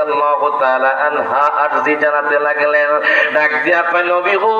রাদিয়াল্লাহু তাআলা আনহা আরজি জানাতে লাগলেন, ডাক দিয়া কয় নবী গো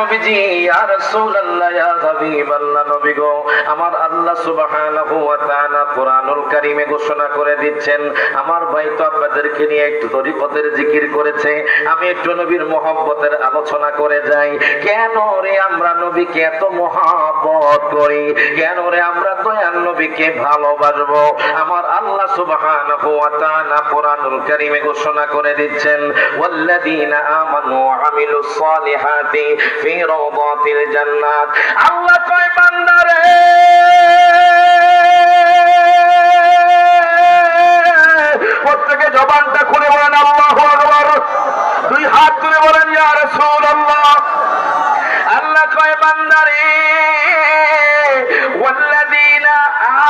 নবীজি, ইয়া রাসূলুল্লাহ, ইয়া হাবিবাল্লাহ, নবী গো, আমার আল্লাহ সুবহানাহু ওয়া তাআলা কোরআনুল কারীমে ঘোষণা করে দিচ্ছেন, আমার ভাই তো আপনাদেরকে নিয়ে একটু তরিকতের জিকির করেছে, আমি একটু নবীর মহব্বতের আলোচনা করে যাই। কেন রে আমরা নবীকে এত মহব্বত করি? কেন রে আমরা দয়াল নবীকে ভালোবাসবো? আমার আল্লাহ সুবহানাহু ওয়া তাআলা কোরআনুল কারীমে ঘোষণা করে দিচ্ছেন, ওয়াল্লাযীনা আমানু ওয়া আমিলুস সালিহাতি ফি রাওদাতিল জান্নাত। আল্লাহ কয় বান্দারে, প্রত্যেকে জবানটা খুলে বলেন আল্লাহু আকবার, দুই হাত তুলে বলেন ইয়া রাসূলুল্লাহ। আল্লাহ কয় বান্দারে, ওয়াল্লাযীনা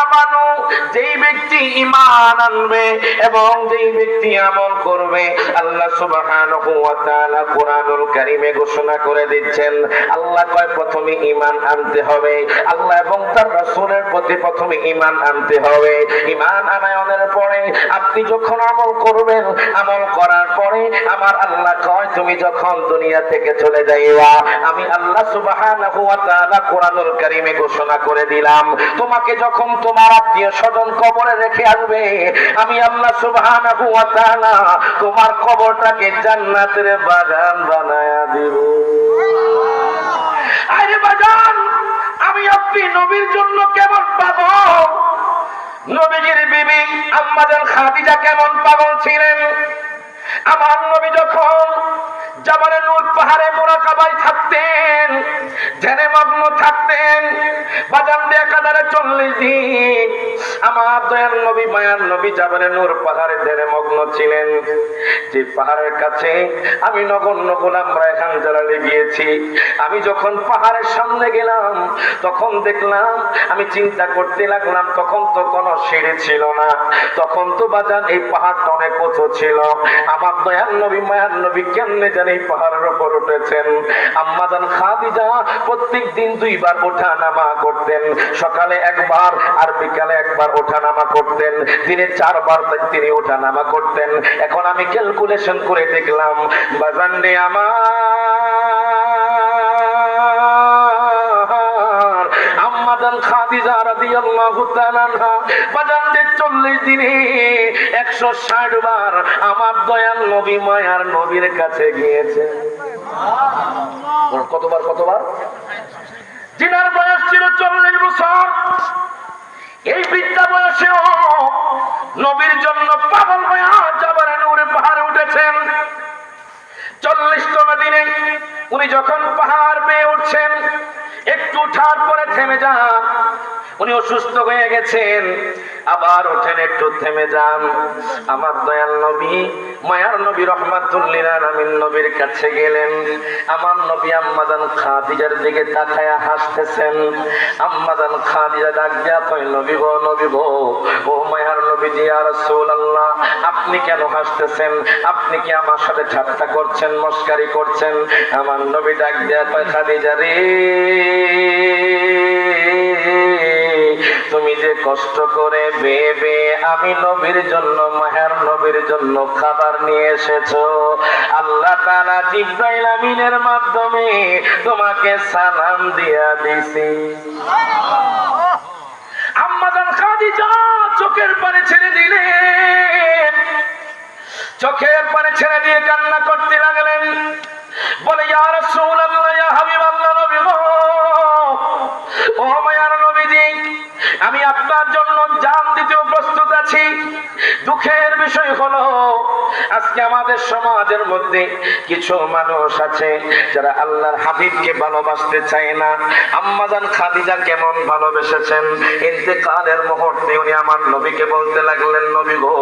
আমানু, যেই ব্যক্তি ঈমান আনবে এবং যেই ব্যক্তি আমল করবে, আল্লাহ সুবহানাহু ওয়া তাআলা কোরআনুল কারীমে ঘোষণা করে দিচ্ছেন, আল্লাহ কয় প্রথমে ঈমান আনতে হবে, আল্লাহ এবং তার রাসূলের প্রতি প্রথমে ঈমান আনতে হবে। ঈমান আনায়নের পরে আপনি যখন আমল করবেন, আমল করার পরে আমার আল্লাহ কয় তুমি যখন দুনিয়া থেকে চলে যাইবা, আমি আল্লাহ সুবহানাহু ওয়া তাআলা কোরআনুল কারীমে ঘোষণা করে দিলাম, তোমাকে যখন তোমার আত্মীয় স্বজন কবরে রেখে আসবে, আমি আল্লাহ সুবহানাহু ওয়া তাআলা তোমার কবরটাকে জান্নাতের বাগান বানায়া দিব। আরে বাগান, আমি আপনি নবীর জন্য কেমন পাগল, নবীজির বিবি আম্মা জান খাদিজা কেমন পাগল ছিলেন। আমার নবী যখন জাবালে নূর পাহাড়ে মুরাকাবায় থাকতেন, ধ্যানে মগ্ন থাকতেন, বাজান দিয়ে একাধারে 40 দিন আমার দয়াল নবী মায়ার নবী জাবালে নূর পাহাড়ে ধ্যানে মগ্ন ছিলেন। যে পাহাড়ের কাছে আমি নগণ্য গোলাম রায়হান জালালি গিয়েছি, আমি যখন পাহাড়ের সামনে গেলাম তখন দেখলাম, আমি চিন্তা করতে লাগলাম, তখন তো কোনো সিঁড়ি ছিল না, তখন তো বাজান এই পাহাড়টা অনেক উঁচু ছিল। আমার দয়াল নবী মায়ার নবী কেমনে জানি এই পাহাড়ের উপর উঠেছেন। আম্মা জান খাদিজা প্রত্যেক দিন 2 বার ওঠা নামা করতেন, সকালে একবার আর বিকালে একবার ওঠা নামা করতেন, দিনে 4 বার তিনি ওঠা নামা করতেন। এখন আমি ক্যালকুলেশন করে দেখলাম বাজান রে আমার আম্মা জান খাদিজা রাদিয়াল্লাহু তাআলা আনহা বাজান রে 40 দিনে 160 বার আমার দয়াল নবী মায়ার নবীর কাছে গিয়েছে। কতবার? জিনার বয়স ছিল 40 বছর, এই বৃদ্ধা বয়সেও নবীর জন্য পাগল হয়ে জাবালে নূরে পাহাড়ে উঠেছেন। 40তম দিনে উনি যখন পাহাড় বেয়ে উঠছেন, একটু উঠার পরে থেমে যান, উনি অসুস্থ হয়ে গেছেন, আবার ওঠেন, একটু থেমে যান। আমার দয়াল নবী মায়ার নবী রাহমাতুল লিল আলামিন নবীর কাছে গেলেন। আমার নবী আম্মা জান খাদিজার দিকে তাকায়া হাসতেছেন। আম্মা জান খাদিজা ডাক দিয়া কয় নবী গো, ও মায়ার নবীজি, ইয়া রাসূলুল্লাহ, আপনি কেন হাসতেছেন? আপনি কি আমার সাথে ঠাট্টা করছেন, মস্কারি করছেন? আমার নবী ডাক দিয়া কয় খাদিজা রে, তুমি যে কষ্ট করে বেবে আমি নবীর জন্য, মায়ার নবীর জন্য খাবার নিয়ে এসেছো, আল্লাহ তাআলা জিবরাইল আমিনের মাধ্যমে তোমাকে সালাম দিয়া দিছি। আম্মা জান খাদিজা চোখের পানি ছেড়ে দিলেন, চোখের পানি ছেড়ে দিয়ে কান্না করতে লাগলেন, বলে ইয়া রাসূলুল্লাহ, ইয়া হাবিবাল্লাহ, নবী গো, ও মায়ার নবীজি, আমি আপনার জন্য জান দিতেও প্রস্তুত আছি। দুঃখের বিষয় হলো আজকে আমাদের সমাজের মধ্যে কিছু মানুষ আছে যারা আল্লাহর হাবিবকে ভালোবাসতে চায় না। আম্মা জান খাদিজা কেমন ভালোবেসেছেন, ইন্তেকালের মুহূর্তে উনি আমার নবীকে বলতে লাগলেন, নবী গো,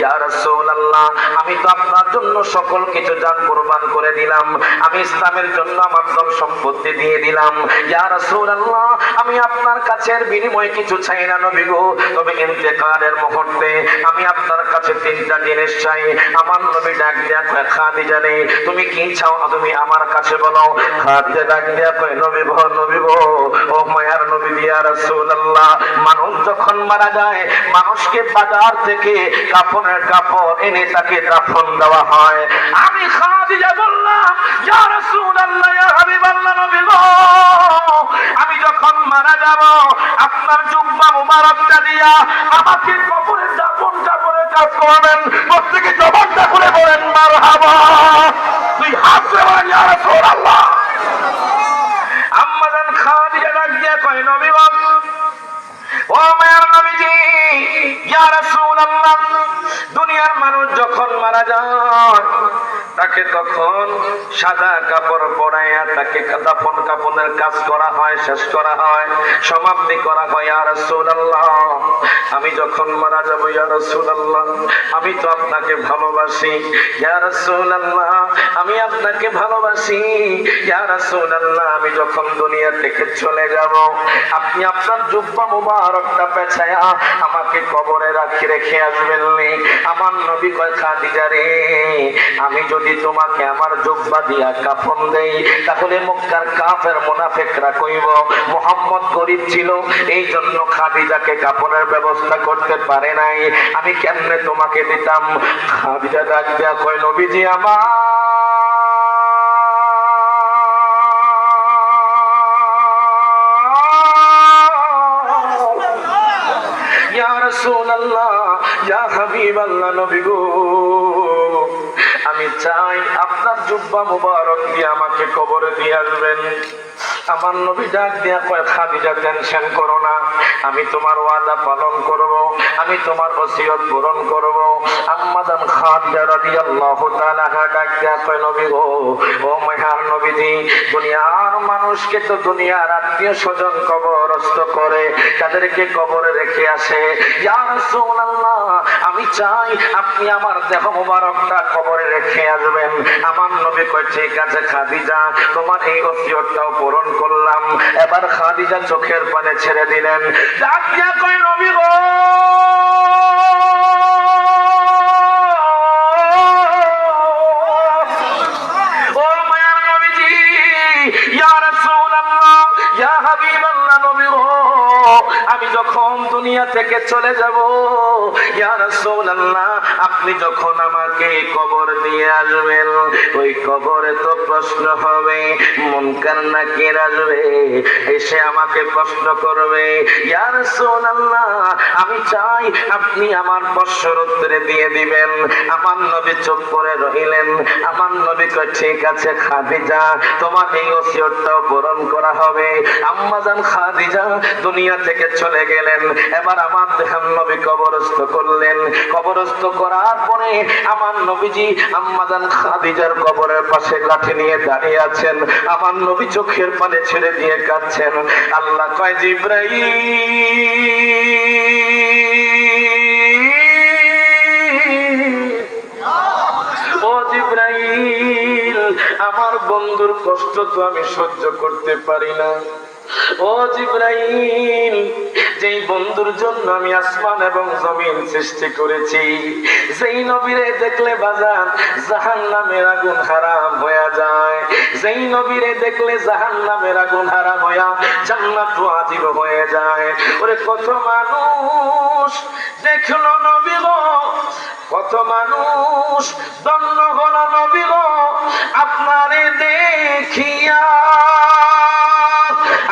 ইয়া রাসূলুল্লাহ, আমি তো আপনার জন্য সকল কিছু জান কুরবান করে দিলাম, আমি ইসলামের জন্য আমার সব সম্পত্তি দিয়ে দিলাম, ইয়া রাসূলুল্লাহ, আমি আপনার কাছের বিনিময়ে কিছু চাই না নবী গো, তবে ইন্তেকালের মুহূর্তে আমি আপনার কাছে 3টা জিনিস চাই। আমার নবী ডাক দিয়া কয় খাদিজা রে তুমি কি চাও তুমি আমার কাছে বলো। খাদিজা ডাক দিয়া কয় নবী গো ও মায়ার নবী ইয়া রাসূলুল্লাহ, মানুষ যখন মারা যায় মানুষকে বাজার থেকে কাফনের কাপড় এনে তাকে দাফন দেওয়া হয়। আমি খাদিজা বললাম ইয়া রাসূলুল্লাহ ইয়া হাবিবাল্লাহ নবী গো, আমি যখন মারা যাব আপনার জুব্বা মুবারকটা দিয়া আমাকে কবরে দাফন কাপড়ের কাজ করবেন। প্রত্যেকে জবানটা করে বলেন মারহাবা। তুই হাত দেওয়া ইয়া রাসূলুল্লাহ। আম্মা জান খাদিজা ডাক দিয়া কয় নবী গো ও মায়ার নবীজি ইয়া রাসূলুল্লাহ, দুনিয়ার মানুষ যখন মারা যায় তাকে তখন সাদা কাপড় পরাইয়া তাকে দাফন কাফনের কাজ করা হয়, শেষ করা হয়, সমাপ্তি করা হয়। ইয়া রাসূলুল্লাহ, আমি যখন মারা যাব ইয়া রাসূলুল্লাহ আমি তো আপনাকে ভালোবাসি। ইয়া রাসূলুল্লাহ আমি আপনাকে ভালোবাসি। ইয়া রাসূলুল্লাহ আমি যখন দুনিয়া থেকে চলে যাব আপনি আপনার জুব্বা মুবারকটা পেঁচায়া আমাকে কবরে রেখে আসবেন। আমার নবী কয় খাদিজা রে আমি যদি তোমাকে আমার জুব্বা দিয়া কাফন দেই তাহলে মক্কার কাফের মুনাফিকরা কইব মুহাম্মদ গরীব ছিল এই জন্য খাদিজাকে কাফনের ব্যবস্থা করতে পারে নাই, আমি কেমনে তোমাকে দিতাম। খাদিজা ডাক দিয়া কয় নবীজি আমার ইয়া রাসূলুল্লাহ ইয়া হাবিবাল্লাহ নবী গো, আমি চাই আপনার জুব্বা মুবারক দিয়ে আমাকে কবরে দিয়ে আসবেন। আমার নবী ডাক দিয়া কয় খাদিজা টেনশন করো না, আমি তোমার ওয়াদা পালন করব, আমি তোমার ওসিয়ত পূরণ করব। আম্মা জান খাদিজা রাদিয়াল্লাহু তাআলা ডাক দিয়া কয় নবী গো ও মায়ার নবীজি, দুনিয়ার মানুষকে তো দুনিয়ার আত্মীয় স্বজন কবরস্থ করে তাদেরকে কবরে রেখে আসে। ইয়া রাসূলুল্লাহ আমি চাই আপনি আমার দেহ মোবারকটা কবরে রেখে আসবেন। আমার নবী কয় ঠিক আছে খাদিজা তোমার এই ওসিয়তটাও পূরণ করলাম। এবার খাদিজা চোখের পানি ছেড়ে দিলেন, ডাক দিয়া কয় নবী গো ও মায়ার নবীজি ইয়া রাসূলুল্লাহ ইয়া হাবিবাল্লাহ নবী গো, আমি যখন দুনিয়া থেকে চলে যাব ইয়া রাসূলুল্লাহ আপনি যখন আমাকে কবর দিয়ে আসবেন ওই কবরে তো প্রশ্ন হবে, মুনকার নাকির আসবে এসে আমাকে প্রশ্ন করবে। ইয়া রাসূলুল্লাহ আমি চাই আপনি আমার প্রশ্নের উত্তরে দিয়ে দিবেন। আমার নবী চুপ করে রইলেন। আমার নবী কয় ঠিক আছে খাদিজা তোমার এই ওসিয়তটাও পূরণ করা হবে। আম্মা জান খাদিজা দুনিয়া থেকে চলে গেলেন। এবার আমার দেখান নবী কবরস্থ করলেন। কবরস্থ করার পরে আমার নবীজি আম্মা জান খাদিজার কবরের পাশে লাঠি নিয়ে দাঁড়িয়ে আছেন। আমার নবী চোখের পানি ছেড়ে দিয়ে কাঁদছেন। আল্লাহ কয় জিবরাইল ও জিবরাইল আমার বন্ধুর কষ্ট তো আমি সহ্য করতে পারি না। ও জিবরাইল যেই বন্ধুর জন্য আমি আসমান এবং জমিন সৃষ্টি করেছি, যেই নবীরে দেখলে বাজান জাহান্নামের আগুন হারাম হয়ে যায়, যেই নবীরে দেখলে জাহান্নামের আগুন হারাম হইয়া জান্নাত ওয়াজিব হয়ে যায়। ওরে কত মানুষ দেখলো নবী গো, কত মানুষ ধন্য হলো নবী গো আপনারে দেখিয়া।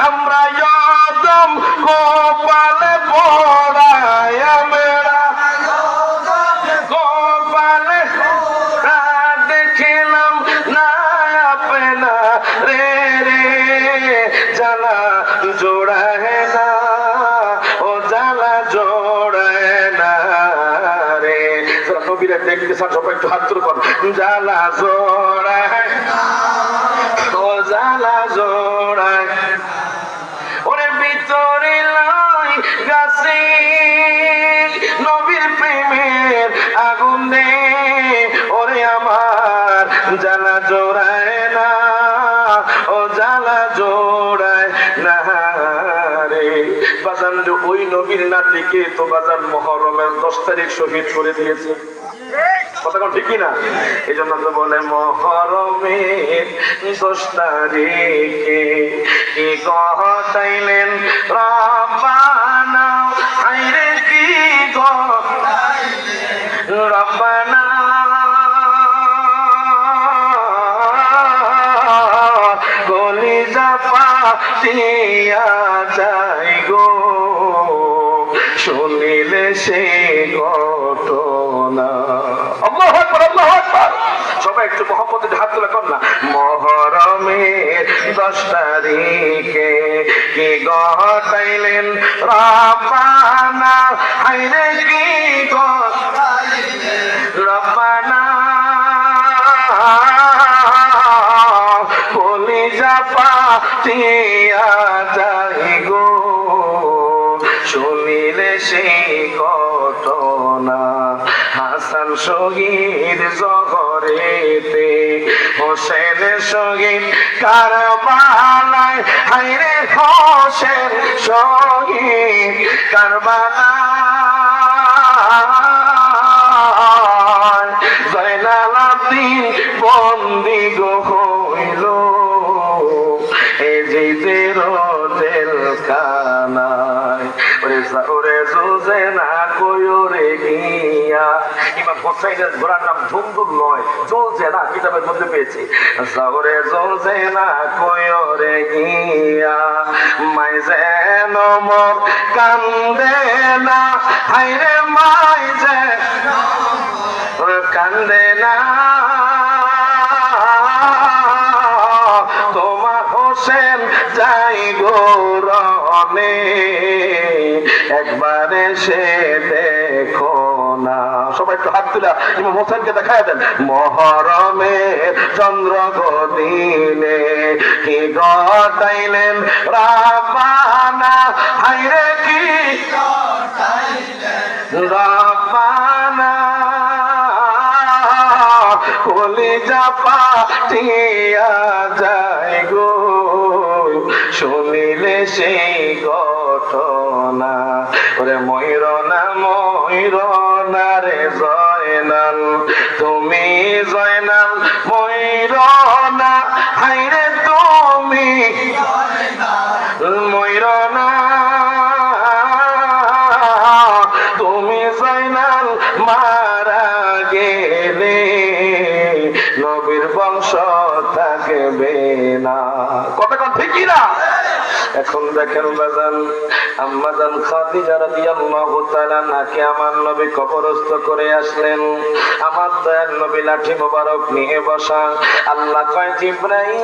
আমরা আদম কপালে পড়ায় আমরা কপালে দেখলাম না আপনা রে রে জ্বালা জোড়ায় না ও জ্বালা জোড়ায় না রে। নবীরা দেখতে চান সবাই একটু হাত তুলে করেন, জ্বালা জোড়ায় ও জ্বালা জোড়ায়। ওরে ভিতরে লাই গাছে নবীর প্রেমের আগুন দে, ওরে আমার জ্বালা জোড়ায় না ও জ্বালা জোড়ায় না রে। বাজান ওই নবীর নাতিকে তো বাজান মুহররমের 10 তারিখ শহীদ করে দিয়েছে। কতক্ষণ ঠিক কিনা? এই জন্য তো বলে মহরমের 10 তারিখে কি ঘটাইলেন রব্বানা, হায়রে কি ঘটাইলেন রব্বানা, কলিজা ফাটিয়া যায় গো শুনিলে সে ঘটনা। আল্লাহু আকবার, আল্লাহু আকবার। সবাই একটু মহব্বতের হাত তুলে কর না। মহরমের 10 তারিখে কি ঘটাইলেন রব্বানা, হায়রে কি ঘটাইলেন রব্বানা, কলিজা ফাটিয়া যায় গো শুনিলে সেই ঘটনা। হাসান শহীদ জহরেতে, হোসেন শহীদ কারবালায়, হায়রে হোসেন শহীদ কারবালায়, জয়নাল আব্দিন বন্দি গো হইল এ জিদের জেলখানায়। ওরে জোজে না কইরে গিয়া, ইমাম হোসাইনের ঘোড়ার নাম ধুমধুম নয়, জোজে না কিতাবের মধ্যে পেয়েছি। ওরে জোজে না কইরে গিয়া, মাই যেন মন কান্দে না, হায়রে মাই যেন কান্দে না, তোমার হোসেন যাই গৌরনে, একবারে সে দেখো না। সবাই একটু হাত তুলা ইমাম হোসেনকে দেখায় দেন। মহরমের চন্দ্র দিনে কি ঘটাইলেন রব্বানা, হায়রে কি রব্বানা, কলিজা ফাটিয়া যায় গো শুনিলে সেই ঘটনা। ওরে ময়ূরনা ময়ূরনা রে জয়নাল, তুমি জয়নাল ময়ূরনা, হায়রে তুমি ময়ূরনা, তুমি জয়নাল মারা গেলে নবীর বংশ থাকবে না। কতক্ষণ ঠিক না? এখন দেখেন বাজান, আম্মাজান খাদিজা রাদিয়াল্লাহু তাআলা নাকি আমার নবী কবরস্থ করে আসলেন। আমার দয়ার নবী লাঠি মোবারক নিয়ে বসা। আল্লাহ কয় জিবরাইল,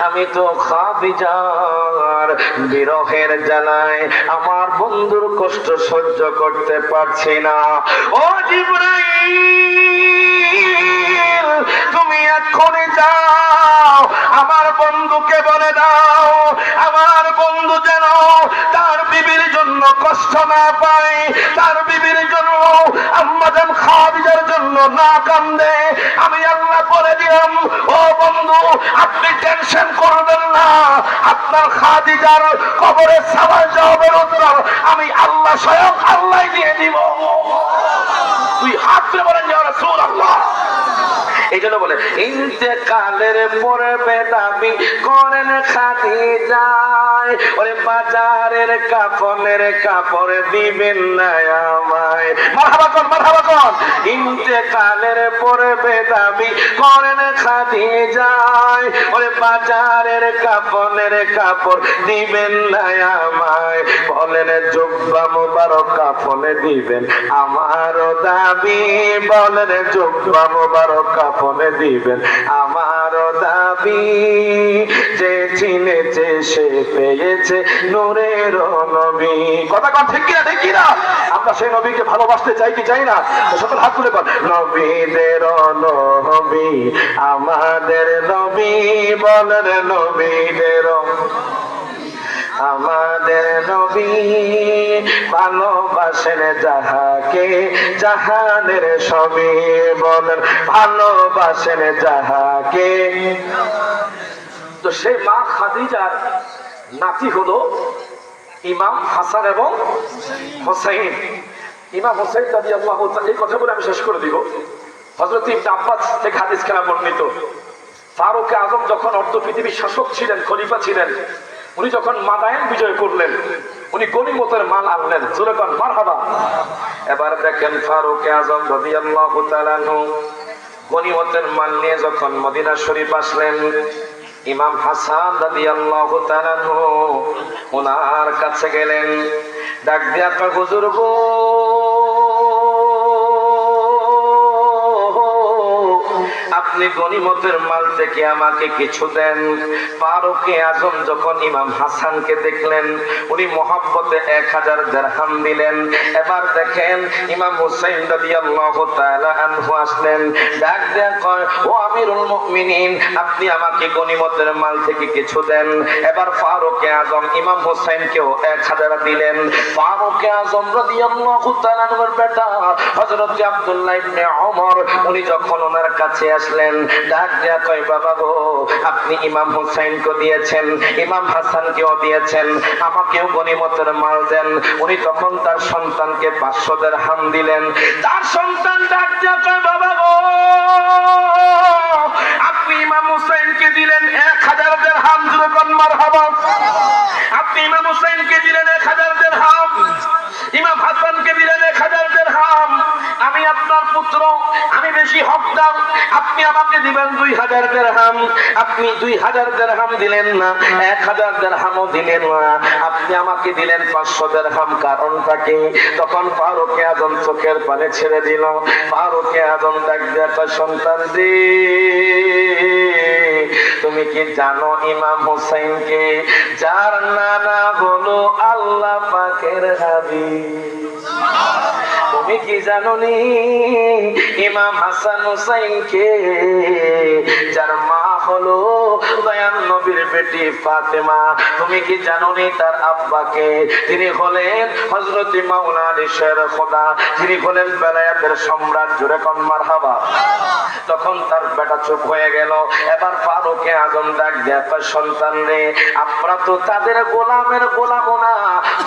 আমি তো খাদিজার বিরহের জ্বালায় আমার বন্ধুর কষ্ট সহ্য করতে পারছি না। ও জিবরাইল, তুমি এক্ষুনি যাও, আমার বন্ধুকে বলে দাও, আমার বন্ধু যেন তার বিবির জন্য কষ্ট না পায়, তার বিবির জন্য আম্মাজান খাদিজার জন্য না কান্দে। আমি আল্লাহ বলে দিলাম, ও বন্ধু আপনি টেনশন করবেন না, আপনার খাদিজার কবরে সওয়াল জবাবের উত্তর আমি আল্লাহ স্বয়ং আল্লাহ দিয়ে দিব। তুই হাত ধরে বলেন ইয়া রাসূলুল্লাহ। এই জন্য বলে ইন্তেকালের পরে বেদাবি করেন খাদিজা, ওরে বাজারের কাফনের কাপড় দিবেন না আমায়। মারহাবা কর, মারহাবা কর। ইন্তেকালের পরে বেদাবি করেন খাদিজা, ওরে বাজারের কাফনের কাপড় দিবেন না আমায়। বলেন জুব্বা মুবারক কাফনে দিবেন আমারও দাবি, বলেন জুব্বা মুবারক কাফনে দিবেন আমারও দাবি। যে চিনেছে সে পেয়েছে নূরের নবী। কথা কন ঠিক কিনা, ঠিক কিনা? আমরা সেই নবীকে ভালোবাসতে চাই কি চাই না? সকল হাত তুলে কর, নবীদের নবী আমাদের নবী, বলেন নবীদের আমাদের নবী। ভালোবাসেন যাহাকে জাহানের সবই, বলেন ভালোবাসেন যাহাকে তো সেই মা খাদিজার নাতি হলো ইমাম হাসান এবং হোসেন। ইমাম হোসেন রাদিয়াল্লাহু তাআলা, এই কথা বলে আমি শেষ করে দিব। হযরত ইবনে আব্বাস থেকে হাদিস খানা বর্ণিত, ফারুক আজম যখন অর্ধ পৃথিবীর শাসক ছিলেন, খলিফা ছিলেন, উনি যখন মাদায়েন বিজয় করলেন, উনি গনিমতের মাল আনলেন। জোরে কোন মারহাবা। এবার দেখেন ফারুক আজম রাদিয়াল্লাহু তাআলা গনিমতের মাল নিয়ে যখন মদিনা শরীফ আসলেন, ইমাম হাসান রাদিয়াল্লাহু তাআলা ওনার কাছে গেলেন, ডাক দিয়া কয়, হুজুর গো, আপনি গনিমতের মাল থেকে আমাকে কিছু দেন। ফারুক আজম যখন ইমাম হাসানকে দেখলেন, উনি মহব্বতে 1000 দিরহাম দিলেন। এবার দেখেন ইমাম হুসাইন রাদিয়াল্লাহু তাআলা আনহু আসলেন, ডাক দেয়া কয়, ও আমিরুল মুমিনিন, আপনি আমাকে গনিমতের মাল থেকে কিছু দেন। এবার ফারুক আজম ইমাম হুসাইনকেও 1000 দিলেন। ফারুক আজম রাদিয়াল্লাহু তাআলা এর বেটা হযরত আব্দুল্লাহ ইবনে ওমর, উনি যখন ওনার কাছে আসলেন, ডাক দেয়া কয়, বাবা গো, আপনি ইমাম হুসাইনকে দিয়েছেন, ইমাম হাসানকেও দিয়েছেন, আমাকেও গনিমতের মাল দেন। উনি তখন তার সন্তানকে 500 দিরহাম দিলেন। তার সন্তান ডাক দেয়া কয়, বাবা গো, আপনি ইমাম হুসাইনকে দিলেন 1000 দিরহাম। জোরে কোন মারহাবা। আপনি ইমাম হুসাইনকে দিলেন 1000 দিরহাম, ইমাম হাসানকে দিলেন 1000 দিরহাম। আমি আপনার পুত্র, আমি বেশি হকদার, আপনি আমাকে দিবেন 2000 দিরহাম। আপনি 2000 দিরহাম দিলেন না, 1000 দিরহামও দিলেন না, আপনি আমাকে দিলেন 500 দিরহাম। কারণটা কি? তখন ফারুক আজম চোখের পানি ছেড়ে দিল। ফারুক আজম ডাক দিয়া কয়, সন্তান রে, তুমি কি জানো ইমাম হোসেনকে, যার নানা হলো আল্লাহ পাকের হাবিব? তুমি কি জানো নি ইমাম হাসান হোসেনকে, যার মা হলো দয়াল নবীর বেটি ফাতেমা? তুমি কি জানো নি তার আব্বাকে, তিনি হলেন হযরত মাওলানা শের খোদা, তিনি হলেন বেলায়েতের সম্রাট। জোরে কোন মারহাবা। তখন তার বেটা চুপ হয়ে গেল। এবার ফারুক আজম ডাক দেয়া কয়, সন্তান রে, আমরা তো তাদের গোলামের গোলাম না,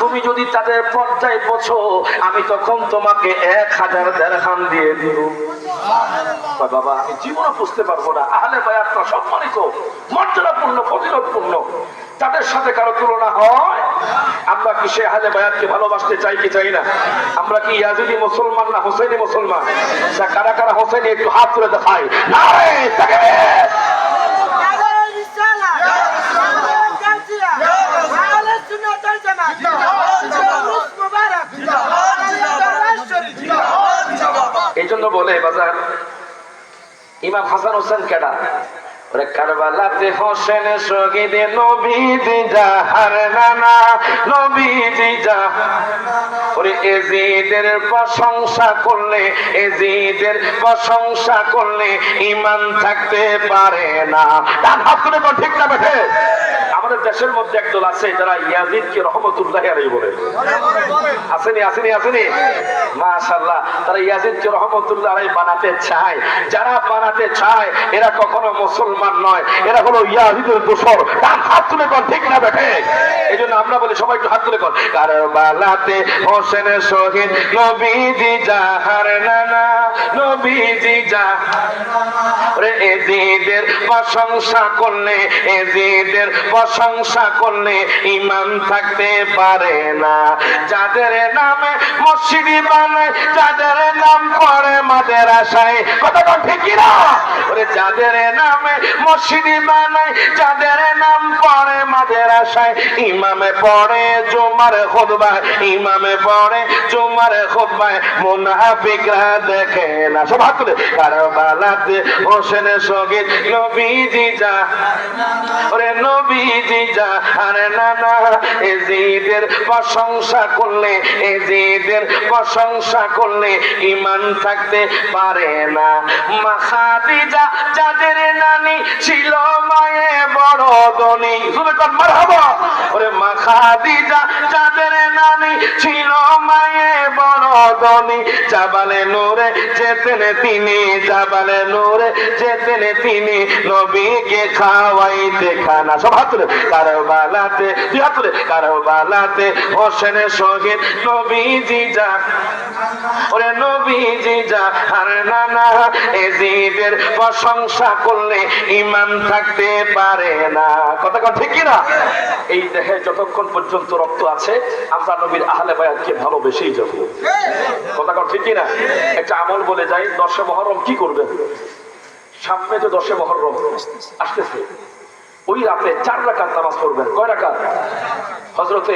তুমি যদি তাদের পর্যায়ে পৌঁছো, আমি তখন তোমাকে 1000 দিরহাম দিয়ে দিব। বাবা, আমি জীবনে বুঝতে পারবো না, আহলে বায়াত সম্মানিত, মর্যাদাপূর্ণ, ফজিলতপূর্ণ, তাদের সাথে কারো তুলনা হয়? আমরা কি সে আহলে বায়াতকে ভালোবাসতে চাই কি চাই না? আমরা কি ইয়াজিদি মুসলমান না হোসেনি মুসলমান? কারা কারা হোসেনি একটু হাত তুলে দেখায়। নারে তাকবীর। এই জন্য বলে বাজার, ইমাম হাসান হোসেন কেডা? কারবালাতে হোসেন শহীদ, নবীজি জাহার নানা, নবীজি ওরে এজিদের প্রশংসা করলে, এজিদের প্রশংসা করলে ইমান থাকতে পারে না। ডান হাত তুলে কোন ঠিক না বেঠে? আমাদের দেশের মধ্যে একদল আছে যারা ইয়াজিদকে রহমতুল্লাহ আলাইহি বলে। আসেনি আসেনি আসেনি, মাশাআল্লাহ। তারা ইয়াজিদকে রহমতুল্লাহ আলাইহি বানাতে চায়। যারা বানাতে চায় এরা কখনো মুসলমান নয়, এরা হলো ইয়াজিদের দোসর। ডান হাত তুলে কোন ঠিক না বেঠে? এইজন্য আমরা বলি, সবাই একটু হাত তুলে কোন, কারবালাতে হোসেন শহীদ, নবীজি জাহার নানা, নবীজি জাহার নানা। এজিদের প্রশংসা করলে, এজিদের প্রশংসা করলে ইমান থাকতে পারে না। যাদের নামে মসজিদ বানায়, যাদের নাম পড়ে মাদ্রাসায়, কথা কোন ঠিক না? ওরে যাদের নামে মসজিদ বানায়, যাদের নাম পড়ে মাদ্রাসায়, ইমামে পড়ে জুমার খুতবায়, ইমামে পড়ে জুমার খুতবায়, মুনাফিকরা দেখে না। সব হাত তুলে, কারবালাতে হোসেন শহীদ, নবীজি জাহার নানা, ওরে নবীজি জাহার নানা। এজিদের প্রশংসা করলে, এজিদের প্রশংসা করলে ইমান থাকতে পারে না। মা খাদিজা যাদের নানি ছিল মায়ে বড় ধনী, শুনে কোন মারহাবা। ওরে মা খাদিজা যাদের নানি ছিল মায়ে বড় ধনী জাবালে নূরে যেতেন তিনি, জাবালে নূরে যেতেন তিনি, নবীকে খাওয়াইতে খানা। সব হাত তুলে কারবালাতে, দুই হাত তুলে কারবালাতে হোসেন শহীদ নবীজি যা, ওরে নবীজি যা আর নানা, এজিদের প্রশংসা করলে ইমান থাকতে পারে না। কথা কথা ঠিক কিনা? এই দেহে যতক্ষণ পর্যন্ত রক্ত আছে আমরা নবীর আহলে বায়াতকে ভালোবেসেই যাব। কথা কথা ঠিক কিনা? একটা আমল বলে যাই, 10 মুহররম কি করবেন? সামনে তো 10 মুহররম আসতেছে, ওই রাতে 4 রাকাত নামাজ পড়বেন। কয় রাকাত? হযরতে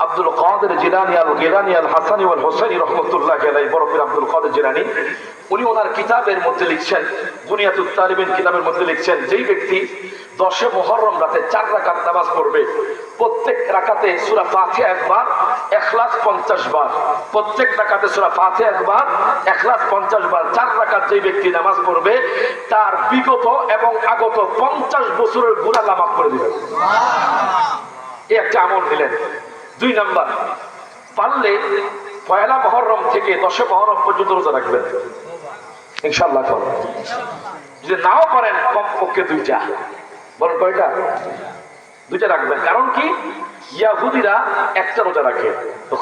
আব্দুল কাদের জিলানী আল গিলানী আল হাসানী ওয়াল হুসাইনী রাহমাতুল্লাহি আলাইহি, বড় পীর আব্দুল কাদের জিলানী, উনি ওনার কিতাবের মধ্যে লিখছেন, বুনিয়াতুত তালিবিন কিতাবের মধ্যে লিখছেন, যেই ব্যক্তি 10 মুহররম রাতে 4 রাকাত নামাজ পড়বে, প্রত্যেক রাকাতে সূরা ফাতিহা একবার, ইখলাস 50 বার, প্রত্যেক রাকাতে সূরা ফাতিহা একবার, ইখলাস 50 বার, 4 রাকাত যেই ব্যক্তি নামাজ পড়বে তার বিগত এবং আগত 50 বছরের গুনাহ মাফ করে দিবেন। এই একটা আমল দিলেন। 2 নাম্বার, পারলে পয়লা মুহররম থেকে 10 মুহররম পর্যন্ত রোজা রাখবেন ইনশাআল্লাহ। যদি নাও পারেন কমপক্ষে 2টা, বলেন কয়টা? 2টা রাখবেন। কারণ কি? ইয়াহুদিরা একটা রোজা রাখে, তো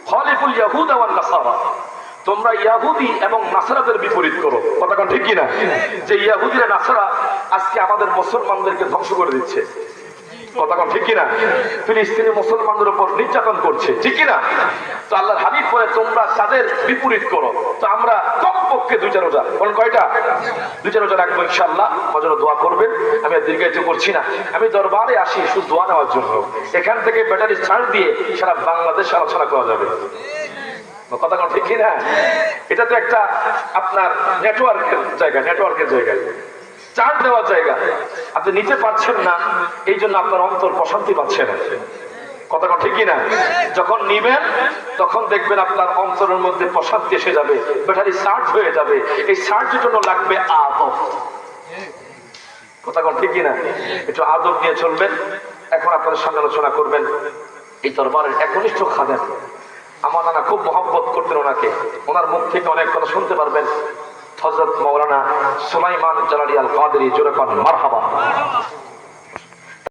খালিফুল ইয়াহুদা ওয়ান নাসারা, তোমরা ইয়াহুদি এবং নাসারাদের বিপরীত করো। কথা কোন ঠিক কিনা? যে ইয়াহুদিরা নাসারা আজকে আমাদের মুসলমানদেরকে ধ্বংস করে দিচ্ছে। কথা কোন ঠিক কিনা? ফিলিস্তিনি মুসলমানদের উপর নির্যাতন করছে, ঠিক কিনা? তো আল্লাহর হাবিব বলে তোমরা তাদের বিপরীত করো। তো আমরা কমপক্ষে 2টা রোজা, বলেন কয়টা? 2টা রোজা রাখবো ইনশাআল্লাহ। আমার জন্য দোয়া করবেন। আমি আর দীর্ঘায়িত করছি না, আমি দরবারে আসি শুধু দোয়া নেওয়ার জন্য। এখান থেকে ব্যাটারি চার্জ দিয়ে সারা বাংলাদেশে আলোচনা করা যাবে। কথা কোন ঠিক কিনা? এটা তো একটা আপনার নেটওয়ার্কের জায়গা, নেটওয়ার্কের জায়গা, চার্জ দেওয়ার জায়গা। আপনি নিতে পারছেন না, এই জন্য আপনার অন্তর প্রশান্তি পাচ্ছে না। কথা ঠিক কিনা? যখন নিবেন তখন দেখবেন আপনার অন্তরের মধ্যে প্রশান্তি এসে যাবে, ব্যাটারি চার্জ হয়ে যাবে। এই চার্জের জন্য লাগবে আদব। কথা ঠিক কিনা? একটু আদব নিয়ে চলবেন। এখন আপনাদের সামনে আলোচনা করবেন এই দরবারের একনিষ্ঠ খাদেম। আমার নানা খুব মহব্বত করতেন ওনাকে, ওনার মুখ থেকে অনেক কথা শুনতে পারবেন। হযরত মাওলানা সুলাইমান জালালী আল কাদেরী, জোরে পান মারহাবা।